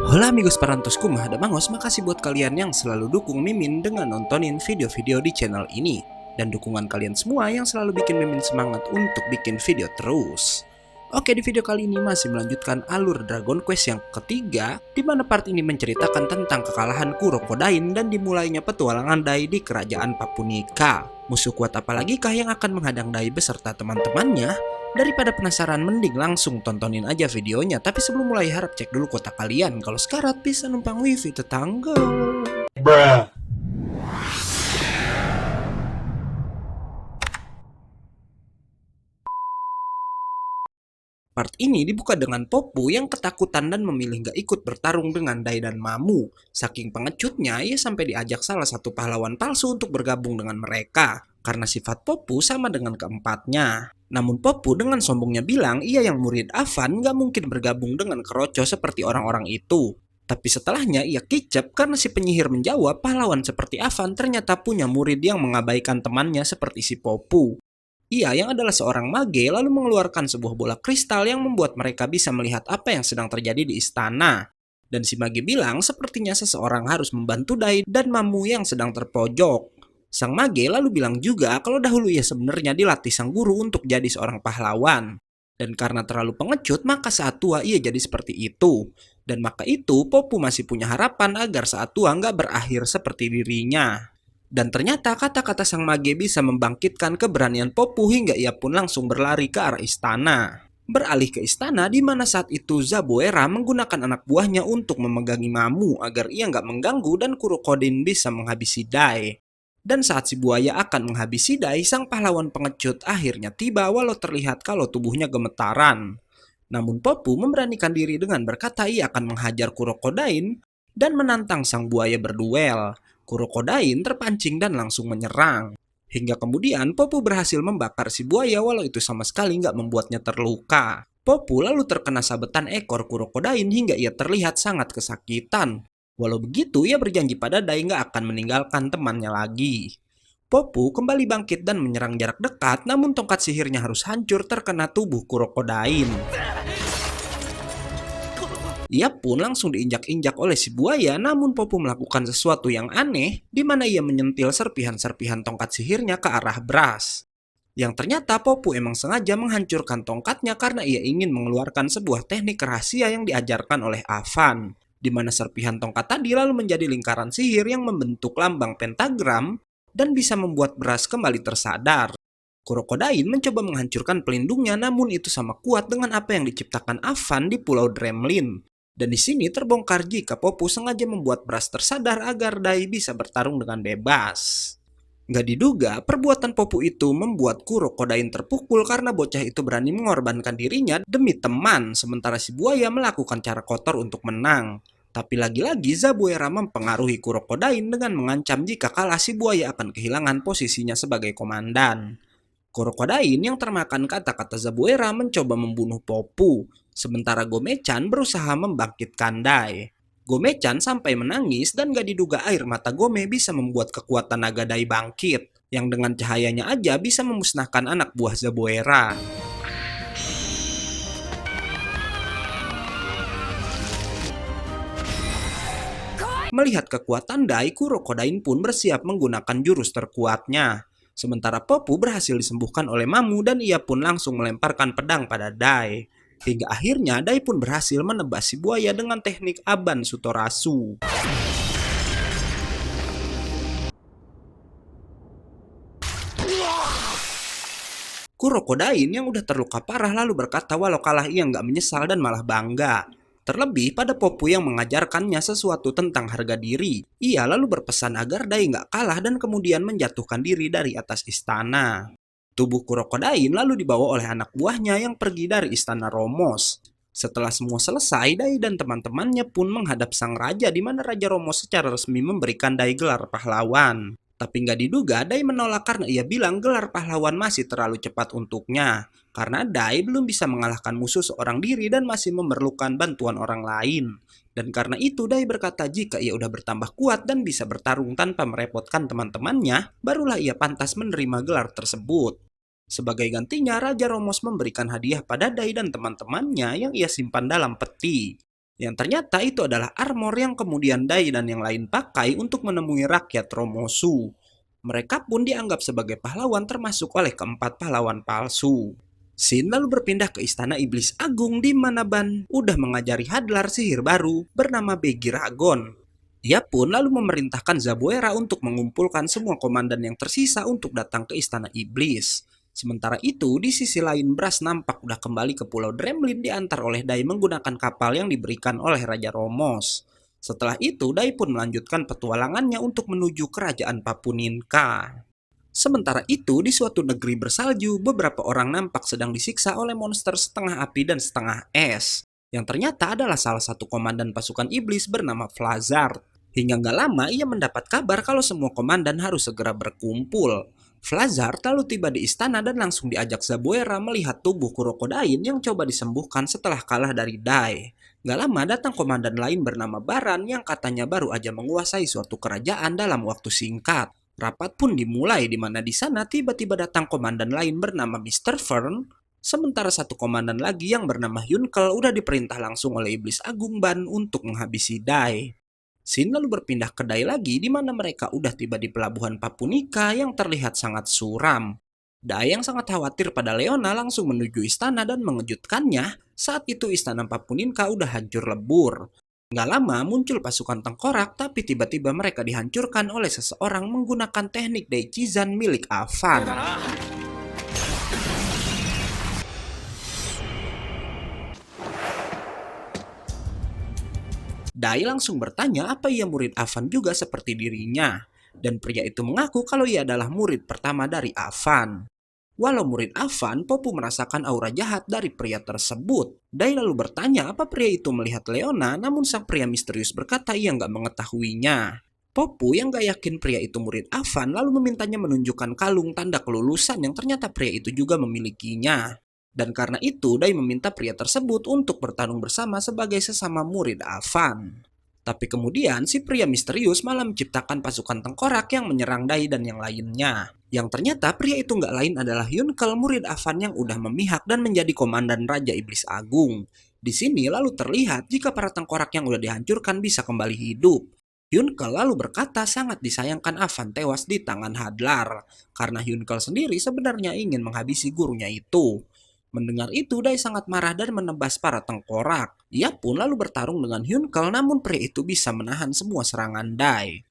Hola amigos parantos kumah ada Mangos, makasih buat kalian yang selalu dukung Mimin dengan nontonin video-video di channel ini. Dan dukungan kalian semua yang selalu bikin Mimin semangat untuk bikin video terus. Oke, di video kali ini masih melanjutkan alur Dragon Quest yang ketiga, di mana part ini menceritakan tentang kekalahan Kurokodain dan dimulainya petualangan Dai di kerajaan Papunika. Musuh kuat apalagi kah yang akan menghadang Dai beserta teman-temannya? Daripada penasaran, mending langsung tontonin aja videonya. Tapi sebelum mulai harap cek dulu kota kalian. Kalau sekarat bisa numpang wifi tetangga. Bruh. Part ini dibuka dengan Popu yang ketakutan dan memilih gak ikut bertarung dengan Dai dan Mamu. Saking pengecutnya, ia sampai diajak salah satu pahlawan palsu untuk bergabung dengan mereka. Karena sifat Popu sama dengan keempatnya. Namun Popu dengan sombongnya bilang ia yang murid Avan gak mungkin bergabung dengan Keroco seperti orang-orang itu. Tapi setelahnya ia kicep karena si penyihir menjawab pahlawan seperti Avan ternyata punya murid yang mengabaikan temannya seperti si Popu. Ia yang adalah seorang mage lalu mengeluarkan sebuah bola kristal yang membuat mereka bisa melihat apa yang sedang terjadi di istana. Dan si mage bilang sepertinya seseorang harus membantu Dai dan Mamu yang sedang terpojok. Sang mage lalu bilang juga kalau dahulu ia sebenarnya dilatih sang guru untuk jadi seorang pahlawan. Dan karena terlalu pengecut maka saat tua ia jadi seperti itu. Dan maka itu Popu masih punya harapan agar saat tua nggak berakhir seperti dirinya. Dan ternyata kata-kata sang mage bisa membangkitkan keberanian Popu hingga ia pun langsung berlari ke arah istana. Beralih ke istana di mana saat itu Zabuera menggunakan anak buahnya untuk memegangi Mamu agar ia nggak mengganggu dan Kurokodain bisa menghabisi Dai. Dan saat si buaya akan menghabisi Dai, sang pahlawan pengecut akhirnya tiba walau terlihat kalau tubuhnya gemetaran. Namun Popu memberanikan diri dengan berkata ia akan menghajar Kurokodain dan menantang sang buaya berduel. Kurokodain terpancing dan langsung menyerang. Hingga kemudian Popu berhasil membakar si buaya walau itu sama sekali nggak membuatnya terluka. Popu lalu terkena sabetan ekor Kurokodain hingga ia terlihat sangat kesakitan. Walau begitu, ia berjanji pada Dai nggak akan meninggalkan temannya lagi. Popu kembali bangkit dan menyerang jarak dekat, namun tongkat sihirnya harus hancur terkena tubuh Kurokodain. Ia pun langsung diinjak-injak oleh si buaya, namun Popu melakukan sesuatu yang aneh, di mana ia menyentil serpihan-serpihan tongkat sihirnya ke arah Brass. Yang ternyata Popu emang sengaja menghancurkan tongkatnya karena ia ingin mengeluarkan sebuah teknik rahasia yang diajarkan oleh Avan, di mana serpihan tongkat tadi lalu menjadi lingkaran sihir yang membentuk lambang pentagram dan bisa membuat Brass kembali tersadar. Kurokodain mencoba menghancurkan pelindungnya, namun itu sama kuat dengan apa yang diciptakan Avan di Pulau Dremlin. Dan di sini terbongkar jika Popu sengaja membuat Brass tersadar agar Dai bisa bertarung dengan bebas. Gak diduga, perbuatan Popu itu membuat Kurokodain terpukul karena bocah itu berani mengorbankan dirinya demi teman, sementara si buaya melakukan cara kotor untuk menang. Tapi lagi-lagi Zabuera mempengaruhi Kurokodain dengan mengancam jika kalah si buaya akan kehilangan posisinya sebagai komandan. Kurokodain yang termakan kata-kata Zabuera mencoba membunuh Popu, sementara Gomechan berusaha membangkitkan Dai. Gomechan sampai menangis dan gak diduga air mata Gome bisa membuat kekuatan naga Dai bangkit, yang dengan cahayanya aja bisa memusnahkan anak buah Zabuera. Melihat kekuatan Dai, Kurokodain pun bersiap menggunakan jurus terkuatnya. Sementara Popu berhasil disembuhkan oleh Mamu dan ia pun langsung melemparkan pedang pada Dai. Hingga akhirnya Dai pun berhasil menebas si buaya dengan teknik Aban Sutorasu. Kurokodain yang udah terluka parah lalu berkata walau kalah ia nggak menyesal dan malah bangga. Terlebih pada Popu yang mengajarkannya sesuatu tentang harga diri. Ia lalu berpesan agar Dai nggak kalah dan kemudian menjatuhkan diri dari atas istana. Tubuh Kurokodain lalu dibawa oleh anak buahnya yang pergi dari istana Romos. Setelah semua selesai, Dai dan teman-temannya pun menghadap sang raja di mana Raja Romos secara resmi memberikan Dai gelar pahlawan. Tapi nggak diduga Dai menolak karena ia bilang gelar pahlawan masih terlalu cepat untuknya. Karena Dai belum bisa mengalahkan musuh seorang diri dan masih memerlukan bantuan orang lain. Dan karena itu Dai berkata jika ia udah bertambah kuat dan bisa bertarung tanpa merepotkan teman-temannya, barulah ia pantas menerima gelar tersebut. Sebagai gantinya, Raja Romos memberikan hadiah pada Dai dan teman-temannya yang ia simpan dalam peti. Yang ternyata itu adalah armor yang kemudian Dai dan yang lain pakai untuk menemui rakyat Romosu. Mereka pun dianggap sebagai pahlawan termasuk oleh keempat pahlawan palsu. Shin lalu berpindah ke istana iblis agung di mana Ban udah mengajari Hadlar sihir baru bernama Begiragon. Ia pun lalu memerintahkan Zabuera untuk mengumpulkan semua komandan yang tersisa untuk datang ke istana iblis. Sementara itu, di sisi lain Bras nampak udah kembali ke Pulau Dremlin diantar oleh Dai menggunakan kapal yang diberikan oleh Raja Romos. Setelah itu, Dai pun melanjutkan petualangannya untuk menuju kerajaan Papuninka. Sementara itu, di suatu negeri bersalju, beberapa orang nampak sedang disiksa oleh monster setengah api dan setengah es, yang ternyata adalah salah satu komandan pasukan iblis bernama Flazard. Hingga nggak lama, ia mendapat kabar kalau semua komandan harus segera berkumpul. Flazard lalu tiba di istana dan langsung diajak Zabuera melihat tubuh Kurokodain yang coba disembuhkan setelah kalah dari Dai. Nggak lama datang komandan lain bernama Baran yang katanya baru aja menguasai suatu kerajaan dalam waktu singkat. Rapat pun dimulai di mana di sana tiba-tiba datang komandan lain bernama Mr. Fern, sementara satu komandan lagi yang bernama Yunkel udah diperintah langsung oleh Iblis Agung Ban untuk menghabisi Dai. Shin lalu berpindah ke Dai lagi di mana mereka udah tiba di pelabuhan Papunika yang terlihat sangat suram. Dai yang sangat khawatir pada Leona langsung menuju istana dan mengejutkannya saat itu istana Papunika udah hancur lebur. Nggak lama muncul pasukan tengkorak tapi tiba-tiba mereka dihancurkan oleh seseorang menggunakan teknik Daikizan milik Avan. Dai langsung bertanya apa ia murid Avan juga seperti dirinya. Dan pria itu mengaku kalau ia adalah murid pertama dari Avan. Walau murid Avan, Popu merasakan aura jahat dari pria tersebut. Dai lalu bertanya apa pria itu melihat Leona, namun sang pria misterius berkata ia nggak mengetahuinya. Popu yang gak yakin pria itu murid Avan lalu memintanya menunjukkan kalung tanda kelulusan yang ternyata pria itu juga memilikinya. Dan karena itu, Dai meminta pria tersebut untuk bertarung bersama sebagai sesama murid Avan. Tapi kemudian si pria misterius malah menciptakan pasukan tengkorak yang menyerang Dai dan yang lainnya. Yang ternyata pria itu nggak lain adalah Yunkel murid Avan yang udah memihak dan menjadi komandan Raja Iblis Agung. Di sini lalu terlihat jika para tengkorak yang udah dihancurkan bisa kembali hidup. Yunkel lalu berkata sangat disayangkan Avan tewas di tangan Hadlar, karena Yunkel sendiri sebenarnya ingin menghabisi gurunya itu. Mendengar itu, Dai sangat marah dan menebas para tengkorak. Ia pun lalu bertarung dengan Yunkel, namun pria itu bisa menahan semua serangan Dai.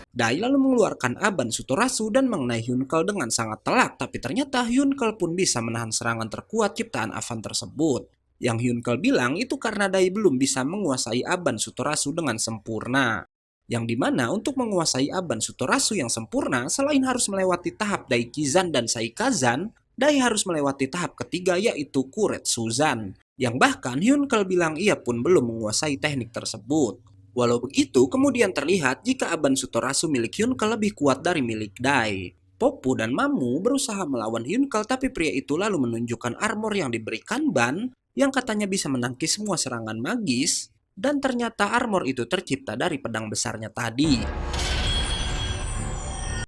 Dai lalu mengeluarkan Aban Suturasu dan mengenai Yunkel dengan sangat telak, tapi ternyata Yunkel pun bisa menahan serangan terkuat ciptaan Avan tersebut. Yang Yunkel bilang itu karena Dai belum bisa menguasai Aban Suturasu dengan sempurna. Yang dimana untuk menguasai Aban Suturasu yang sempurna, selain harus melewati tahap Daikizan dan Saikazan, Dai harus melewati tahap ketiga yaitu Kuretsuzan. Yang bahkan Yunkel bilang ia pun belum menguasai teknik tersebut. Walau begitu, kemudian terlihat jika Aban Suturasu milik Yunkel lebih kuat dari milik Dai. Popu dan Mamu berusaha melawan Yunkel tapi pria itu lalu menunjukkan armor yang diberikan Ban yang katanya bisa menangkis semua serangan magis. Dan ternyata armor itu tercipta dari pedang besarnya tadi.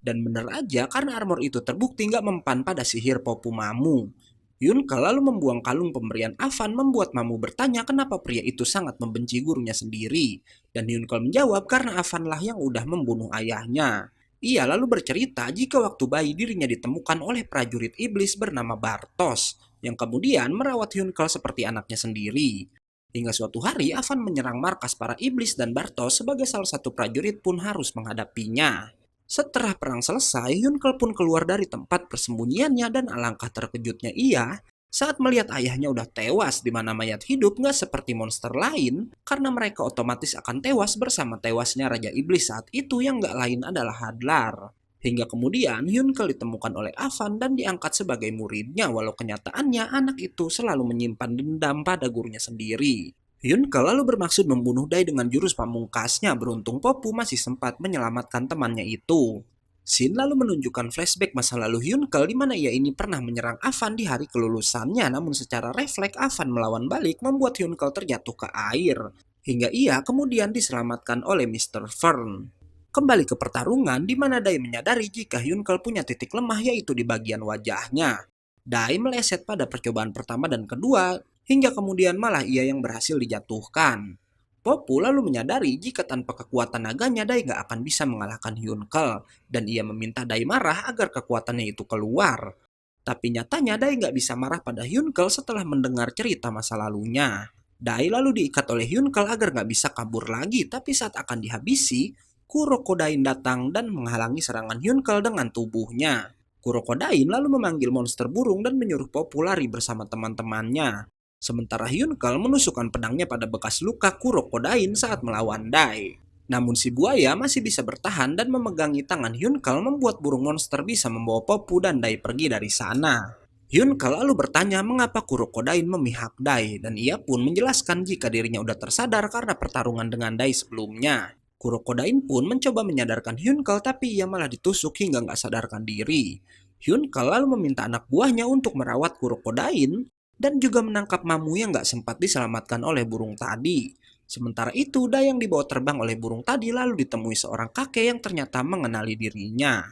Dan bener aja karena armor itu terbukti nggak mempan pada sihir Popu Mamu. Yunkel lalu membuang kalung pemberian Avan membuat Mamu bertanya kenapa pria itu sangat membenci gurunya sendiri. Dan Yunkel menjawab karena Avan lah yang udah membunuh ayahnya. Ia lalu bercerita jika waktu bayi dirinya ditemukan oleh prajurit iblis bernama Bartos, yang kemudian merawat Yunkel seperti anaknya sendiri. Hingga suatu hari Avan menyerang markas para iblis dan Bartos sebagai salah satu prajurit pun harus menghadapinya. Setelah perang selesai, Yunkel pun keluar dari tempat persembunyiannya dan alangkah terkejutnya ia saat melihat ayahnya udah tewas di mana mayat hidup nggak seperti monster lain karena mereka otomatis akan tewas bersama tewasnya Raja Iblis saat itu yang nggak lain adalah Hadlar. Hingga kemudian Yunkel ditemukan oleh Avan dan diangkat sebagai muridnya walau kenyataannya anak itu selalu menyimpan dendam pada gurunya sendiri. Yunkel lalu bermaksud membunuh Dai dengan jurus pamungkasnya, beruntung Popu masih sempat menyelamatkan temannya itu. Shin lalu menunjukkan flashback masa lalu Yunkel di mana ia ini pernah menyerang Avan di hari kelulusannya namun secara refleks Avan melawan balik membuat Yunkel terjatuh ke air. Hingga ia kemudian diselamatkan oleh Mr. Fern. Kembali ke pertarungan di mana Dai menyadari jika Yunkel punya titik lemah yaitu di bagian wajahnya. Dai meleset pada percobaan pertama dan kedua, hingga kemudian malah ia yang berhasil dijatuhkan. Popu lalu menyadari jika tanpa kekuatan naganya Dai gak akan bisa mengalahkan Hyunkle, dan ia meminta Dai marah agar kekuatannya itu keluar. Tapi nyatanya Dai gak bisa marah pada Hyunkle setelah mendengar cerita masa lalunya. Dai lalu diikat oleh Hyunkle agar gak bisa kabur lagi, tapi saat akan dihabisi, Kurokodain datang dan menghalangi serangan Hyunkle dengan tubuhnya. Kurokodain lalu memanggil monster burung dan menyuruh Popu lari bersama teman-temannya. Sementara Hyunkle menusukkan pedangnya pada bekas luka Kurokodain saat melawan Dai. Namun si buaya masih bisa bertahan dan memegangi tangan Hyunkle membuat burung monster bisa membawa Popu dan Dai pergi dari sana. Hyunkle lalu bertanya mengapa Kurokodain memihak Dai dan ia pun menjelaskan jika dirinya udah tersadar karena pertarungan dengan Dai sebelumnya. Kurokodain pun mencoba menyadarkan Hyunkle tapi ia malah ditusuk hingga nggak sadarkan diri. Hyunkle lalu meminta anak buahnya untuk merawat Kurokodain dan juga menangkap Mamu yang nggak sempat diselamatkan oleh burung tadi. Sementara itu, Dai yang dibawa terbang oleh burung tadi lalu ditemui seorang kakek yang ternyata mengenali dirinya.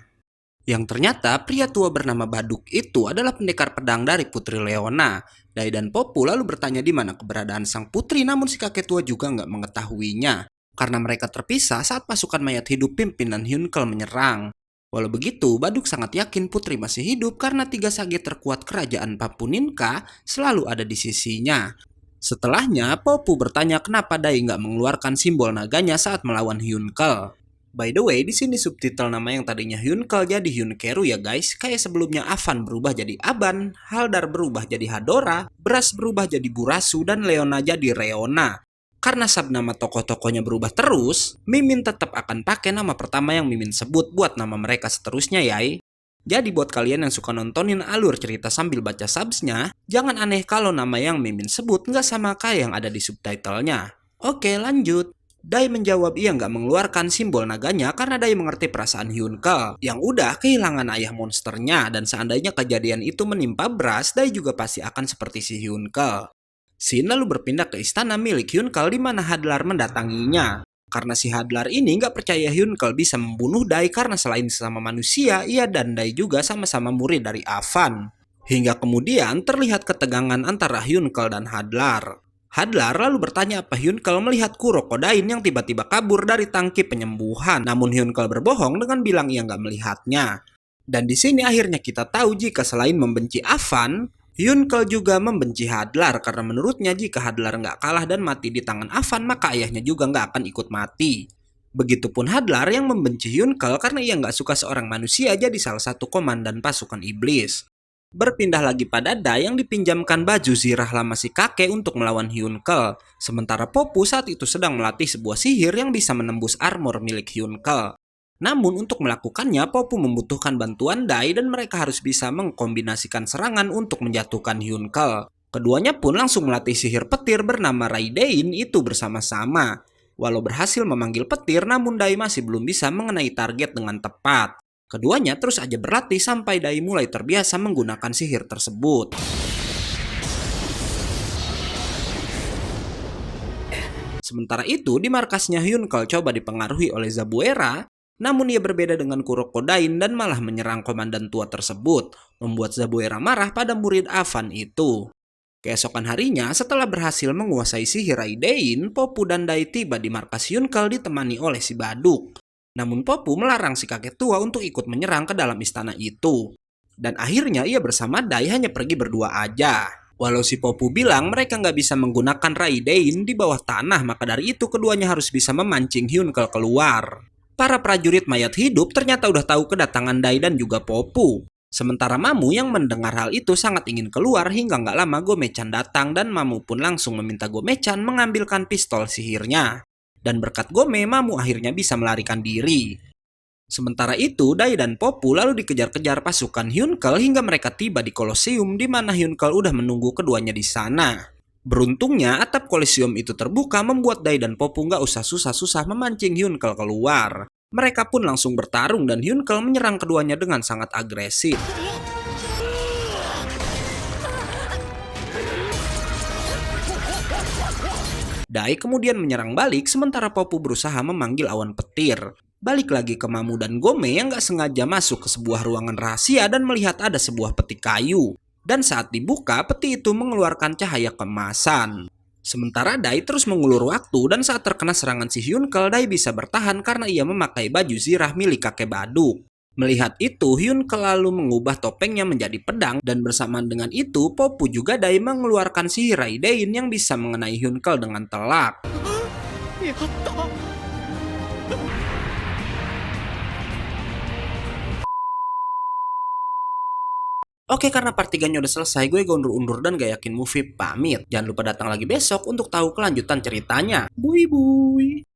Yang ternyata pria tua bernama Baduk itu adalah pendekar pedang dari Putri Leona. Dai dan Popu lalu bertanya di mana keberadaan sang putri, namun si kakek tua juga nggak mengetahuinya. Karena mereka terpisah saat pasukan mayat hidup pimpinan Hyunkle menyerang. Walau begitu, Baduk sangat yakin putri masih hidup karena 3 sage terkuat kerajaan Papuninka selalu ada di sisinya. Setelahnya, Popu bertanya kenapa Dai nggak mengeluarkan simbol naganya saat melawan Hyunkle. By the way, di sini subtitle nama yang tadinya Hyunkle jadi Hyunkeru ya guys. Kayak sebelumnya Avan berubah jadi Aban, Haldar berubah jadi Hadora, Bras berubah jadi Burasu, dan Leona jadi Reona. Karena sub nama tokoh-tokohnya berubah terus, Mimin tetap akan pakai nama pertama yang Mimin sebut buat nama mereka seterusnya yai. Jadi buat kalian yang suka nontonin alur cerita sambil baca subsnya, jangan aneh kalau nama yang Mimin sebut nggak sama kayak yang ada di subtitlenya. Oke lanjut. Dai menjawab ia nggak mengeluarkan simbol naganya karena Dai mengerti perasaan Hyunkle yang udah kehilangan ayah monsternya, dan seandainya kejadian itu menimpa Bras, Dai juga pasti akan seperti si Hyunkle. Shin lalu berpindah ke istana milik Hyunkle di mana Hadlar mendatanginya. Karena si Hadlar ini nggak percaya Hyunkle bisa membunuh Dai karena selain sesama manusia, ia dan Dai juga sama-sama murid dari Avan. Hingga kemudian terlihat ketegangan antara Hyunkle dan Hadlar. Hadlar lalu bertanya apa Hyunkle melihat Kurokodain yang tiba-tiba kabur dari tangki penyembuhan. Namun Hyunkle berbohong dengan bilang ia nggak melihatnya. Dan di sini akhirnya kita tahu jika selain membenci Avan, Hyunkle juga membenci Hadlar karena menurutnya jika Hadlar nggak kalah dan mati di tangan Avan maka ayahnya juga nggak akan ikut mati. Begitupun Hadlar yang membenci Hyunkle karena ia nggak suka seorang manusia jadi salah satu komandan pasukan iblis. Berpindah lagi pada Dai yang dipinjamkan baju zirah lama si kakek untuk melawan Hyunkle. Sementara Popu saat itu sedang melatih sebuah sihir yang bisa menembus armor milik Hyunkle. Namun untuk melakukannya, Popu membutuhkan bantuan Dai dan mereka harus bisa mengkombinasikan serangan untuk menjatuhkan Hyunkle. Keduanya pun langsung melatih sihir petir bernama Raidein itu bersama-sama. Walau berhasil memanggil petir, namun Dai masih belum bisa mengenai target dengan tepat. Keduanya terus aja berlatih sampai Dai mulai terbiasa menggunakan sihir tersebut. Sementara itu, di markasnya Hyunkle coba dipengaruhi oleh Zabuera. Namun ia berbeda dengan Kurokodain dan malah menyerang komandan tua tersebut, membuat Zabuera marah pada murid Avan itu. Keesokan harinya, setelah berhasil menguasai sihir Raidein, Popu dan Dai tiba di markas Hyunkle ditemani oleh si Baduk. Namun Popu melarang si kakek tua untuk ikut menyerang ke dalam istana itu. Dan akhirnya ia bersama Dai hanya pergi berdua aja. Walau si Popu bilang mereka nggak bisa menggunakan Raidein di bawah tanah, maka dari itu keduanya harus bisa memancing Hyunkle keluar. Para prajurit mayat hidup ternyata udah tahu kedatangan Dai dan juga Popu. Sementara Mamu yang mendengar hal itu sangat ingin keluar hingga nggak lama Gomechan datang dan Mamu pun langsung meminta Gomechan mengambilkan pistol sihirnya. Dan berkat Gome, Mamu akhirnya bisa melarikan diri. Sementara itu, Dai dan Popu lalu dikejar-kejar pasukan Hyunkle hingga mereka tiba di Kolosium di mana Hyunkle udah menunggu keduanya di sana. Beruntungnya, atap Kolosium itu terbuka membuat Dai dan Popu nggak usah susah-susah memancing Hyunkle keluar. Mereka pun langsung bertarung dan Hyunkle menyerang keduanya dengan sangat agresif. Dai kemudian menyerang balik sementara Popu berusaha memanggil awan petir. Balik lagi ke Mamu dan Gome yang nggak sengaja masuk ke sebuah ruangan rahasia dan melihat ada sebuah peti kayu. Dan saat dibuka, peti itu mengeluarkan cahaya keemasan. Sementara Dai terus mengulur waktu dan saat terkena serangan si Hyunkle, Dai bisa bertahan karena ia memakai baju zirah milik kakek baduk. Melihat itu, Hyunkle lalu mengubah topengnya menjadi pedang dan bersamaan dengan itu, Poppu juga Dai mengeluarkan sihir Raidein yang bisa mengenai Hyunkle dengan telak. Oke, karena part 3-nya udah selesai, gue gak undur-undur dan gak yakin movie pamit. Jangan lupa datang lagi besok untuk tahu kelanjutan ceritanya. Bui bui.